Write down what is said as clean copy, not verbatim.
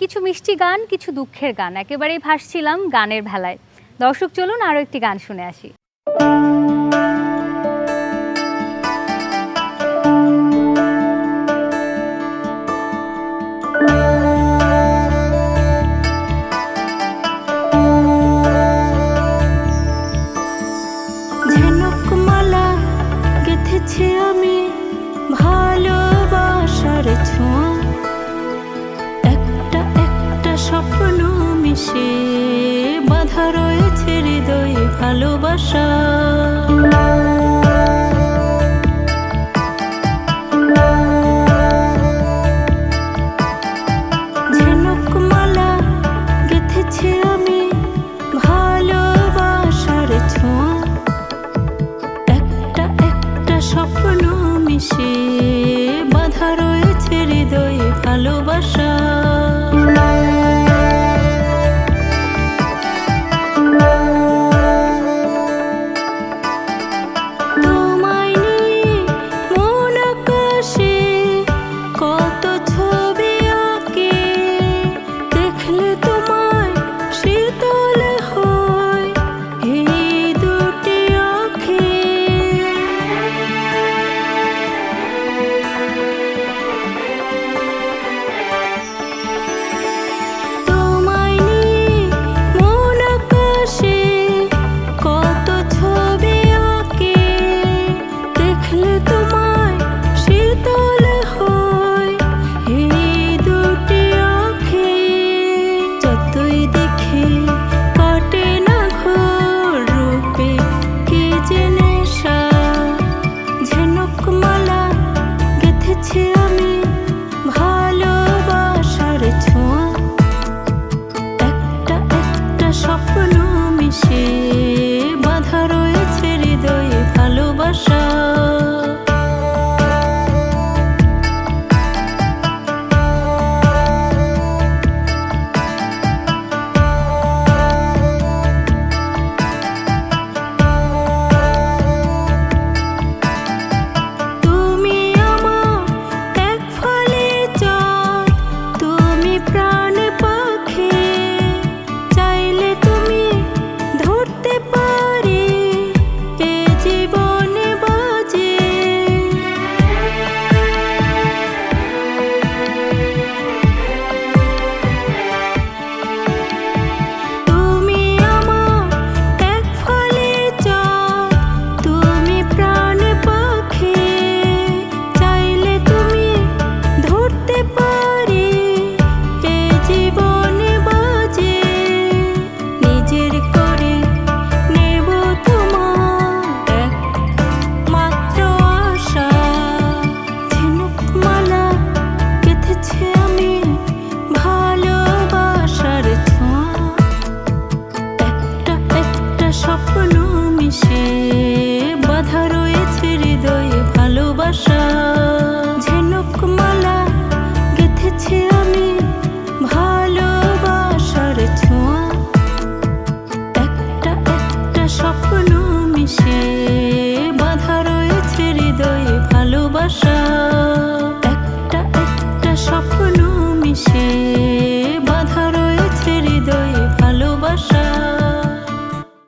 কিছু মিষ্টি গান, কিছু দুঃখের গান, একেবারেই ভাসছিলাম গানের ভেলায়। দর্শক চলুন আরও একটি গান শুনে আসি। ঝিনুকমালা গেঁথেছি আমি ভালোবাসার ছোঁয়া, একটা একটা স্বপ্ন মিশে বাঁধা রয়েছে হৃদয়ে ভালোবাসা। ঝিনুকমালা গেঁথেছি আমি ভালোবাসার ছোঁয়া, একটা একটা স্বপ্ন মিশে বাঁধা রয়েছে হৃদয়ে ভালোবাসা। তোমায় নিয়ে মন আকাশে কত ছবি আঁকে, দেখলে তোমায় শীতল হয় এই দুটি আঁখে। তোমায় নিয়ে মন আকাশে কত ছবি আঁকে, দেখলে তোমায় শীতল হয় এই দুটি আঁখে। যতই দেখে কাটে না ঘোর রূপে কি যে নেশা। ঝিনুকমালা গেঁথেছি আমি ভালোবাসার ছোঁয়া, একটা একটা স্বপ্ন মিশে বাঁধা রয়েছে হৃদয়ে ভালোবাসা। তুমি আমার এক ফলে চাঁদ, তুমি প্রাণ